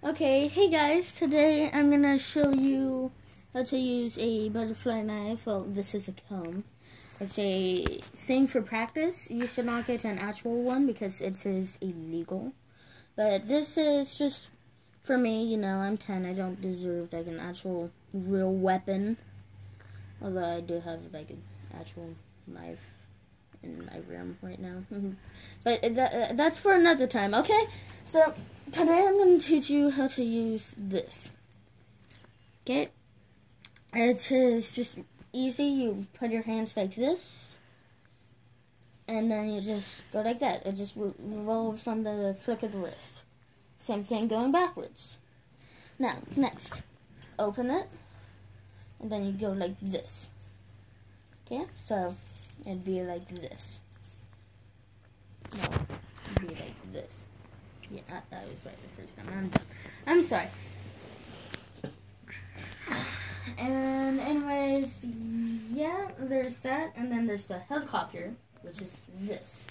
Okay, hey guys, today I'm gonna show you how to use a butterfly knife. Well, this is a comb. It's a thing for practice. You should not get an actual one because it is illegal. But this is just for me, you know, I'm 10. I don't deserve like an actual real weapon. Although I do have like an actual knife in my room right now. But that's for another time, okay? So today I'm going to teach you how to use this. Okay? It is just easy. You put your hands like this, and then you just go like that. It just revolves on the flick of the wrist. Same thing going backwards. Now, next, open it, and then you go like this. Okay? So it'd be like this. No, it'd be like this. Yeah, I was right the first time. I'm sorry. And anyways, yeah, there's that. And then there's the helicopter, which is this.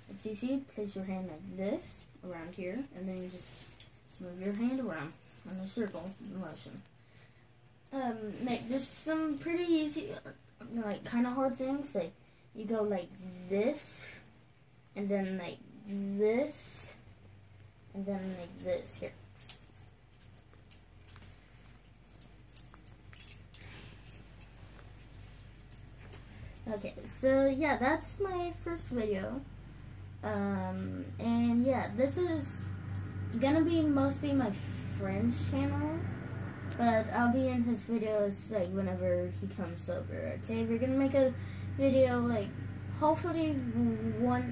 It's easy. Place your hand like this around here, and then you just move your hand around in a circle motion. Like, there's some pretty easy, like, kind of hard things. Like, you go like this, and then like this, and then like this here. Okay, so yeah, that's my first video. And yeah, this is gonna be mostly my friend's channel, but I'll be in his videos like whenever he comes over. Okay, we're gonna make a video like hopefully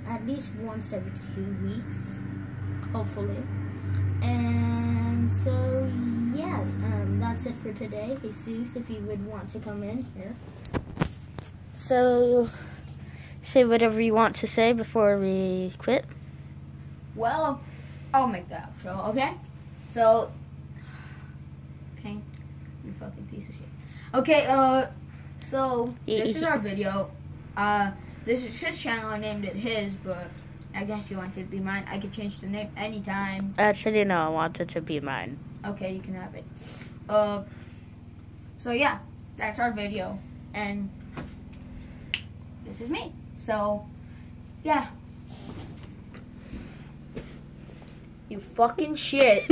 at least once every 2 weeks, hopefully. And so yeah, that's it for today. Jesus, if you would want to come in here. So say whatever you want to say before we quit. Well, I'll make the outro, okay? So, okay, you fucking piece of shit. Okay, so this is our video. This is his channel. I named it his, but I guess you want it to be mine. I could change the name anytime. Actually, no, I want it to be mine. Okay, you can have it. So yeah, that's our video, and this is me. So, yeah. You fucking shit.